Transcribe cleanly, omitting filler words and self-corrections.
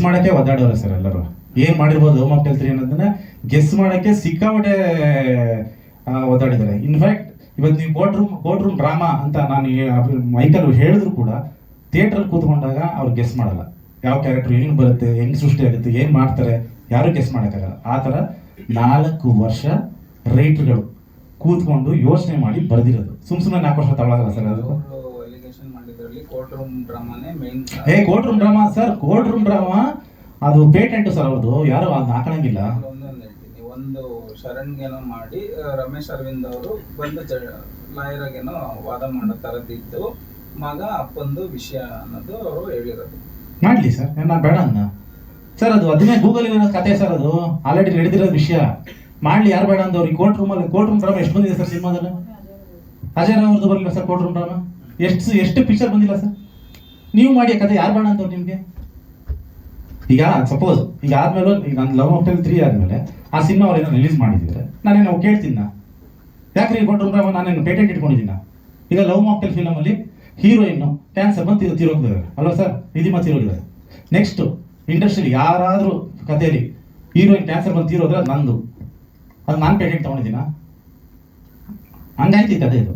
ಮಾಡಕ್ಕೆ ಒದ್ದಾಡೋರು ಸರ್ ಎಲ್ಲರೂ. ಏನ್ ಮಾಡಿರ್ಬೋದು ಹೋಮ್ ಆಫ್ ತ್ರೀ ಅನ್ನೋದನ್ನ ಗೆಸ್ ಮಾಡಕ್ಕೆ ಸಿಕ್ಕಾಪಟ್ಟೆ ಒದ್ದಾಡಿದ್ದಾರೆ. ಇನ್ಫ್ಯಾಕ್ಟ್ ಇವತ್ತು ನೀವು ಕೋರ್ಟ್ ರೂಮ್ ಡ್ರಾಮಾ ಅಂತ ನಾನು ಮೈಕಲ್ ಹೇಳಿದ್ರು ಕೂಡ ಥಿಯೇಟರ್ ಕೂತ್ಕೊಂಡಾಗ ಅವ್ರು ಗೆಸ್ ಮಾಡಲ್ಲ. ಯಾವ ಕ್ಯಾರೆಕ್ಟರ್ ಹೆಂಗ್ ಬರುತ್ತೆ, ಹೆಂಗ್ ಸೃಷ್ಟಿ ಆಗುತ್ತೆ, ಏನ್ ಮಾಡ್ತಾರೆ, ಯಾರು ಗೆಸ್ ಮಾಡೋಕ್ಕಾಗಲ್ಲ. ಆ ಥರ 4 ವರ್ಷ ರೈಟರ್ಗಳು ಕೂತ್ಕೊಂಡು ಯೋಚನೆ ಮಾಡಿ ಬರೆದಿರೋದು. ಸುಮ್ಮನೆ 4 ವರ್ಷ ತಗೊಳ್ಳಲ್ಲ ಸರ್ ಅದು. ಕೋರ್ಟ್ ರೂಮ್ ಡ್ರಾಮಾನೇ main. Court room drama sir, court room drama ಅದು ಪೇಟೆಂಟ್ ಸರ್ ಅವ್ರದ್ದು, ಯಾರು ಅದನ್ನ ಹಾಕಂಗಿಲ್ಲ. ಒಂದು ಶರಣ್ಗೇನೋ ಮಾಡಿ ರಮೇಶ್ ಅರವಿಂದ್ ಅವರು ಬಂದು ಲಾಯರ್ಗೇನೋ ವಾದ ಮಾಡೋ ತರದಿದ್ದು ಮಗ ಅಪ್ಪಂದು ವಿಷಯ ಅನ್ನೋದು ಅವರು ಹೇಳಿರೋದು. ಮಾಡ್ಲಿ ಸರ್, ನಾನು ಬೇಡ ಅನ್ನ ಸರ್. ಅದು ಅದನ್ನೇ ಗೂಗಲ್ ಇರೋ ಕತೆ ಸರ್, ಅದು ಆಲ್ರೆಡಿ ನಡೆದಿರೋ ವಿಷಯ. ಮಾಡ್ಲಿ, ಯಾರು ಬೇಡ ಅಂದವ್ರು. ಈ ಕೋರ್ಟ್ ರೂಮ್ ಡ್ರಾಮಾ ಎಷ್ಟು ಬಂದಿದೆ ಸರ್ ಸಿನಿಮಾದಲ್ಲಿ? ಅಜಯ್ ರಾವ್ ಅವ್ರದ್ದು ಬರಲಿಲ್ಲ ಸರ್ ಕೋರ್ಟ್ ರೂಮ್ ಡ್ರಾಮಾ. ಎಷ್ಟು ಪಿಕ್ಚರ್ ಬಂದಿಲ್ಲ ಸರ್. ನೀವು ಮಾಡಿ ಕತೆ, ಯಾರು ಬೇಡ ಅಂತವ್ರು ನಿಮಗೆ? ಈಗ ಸಪೋಸ್ ಈಗ ಆದ್ಮೇಲೆ ಈಗ ನಾನು ಲವ್ ಆಫ್ ತ್ರೀ ಆದ್ಮೇಲೆ ಆ ಸಿನಿಮಾ ಅವ್ರೇನೋ ರಿಲೀಸ್ ಮಾಡಿದ್ರೆ ನಾನೇನು ಕೇಳ್ತೀನಿ, ಯಾಕ್ರಿ ಕೋರ್ಟ್ ರೂಮ್ ಡ್ರಾಮಾ ನಾನೇನು ಪೇಟೆಂಟ್ ಇಟ್ಕೊಂಡಿದ್ದೀನ? ಈಗ ಲವ್ ಮಾಕ್ಟೆಲ್ ಫಿಲಮ್ ಅಲ್ಲಿ ಹೀರೋಯಿನ್ ಕ್ಯಾನ್ಸರ್ ಬಂದು ತೀರೋಗಿದ್ದಾರೆ ಅಲ್ವಾ ಸರ್, ವಿಧಿ ಮತ್ತೆ ತೀರೋಗಿದ್ದಾರೆ. ನೆಕ್ಸ್ಟ್ ಇಂಡಸ್ಟ್ರಿಯಲ್ಲಿ ಯಾರಾದರೂ ಕಥೆಯಲ್ಲಿ ಹೀರೋಯಿನ್ ಕ್ಯಾನ್ಸರ್ ಬಂದು ತೀರೋದ್ರೆ ಅದು ನಂದು, ಅದು ನಾನು ಪೇಟೆಂಟ್ ತಗೊಂಡಿದ್ದೀನ? ಹಂಗಾಯ್ತು ಈ ಕಥೆ ಇದು.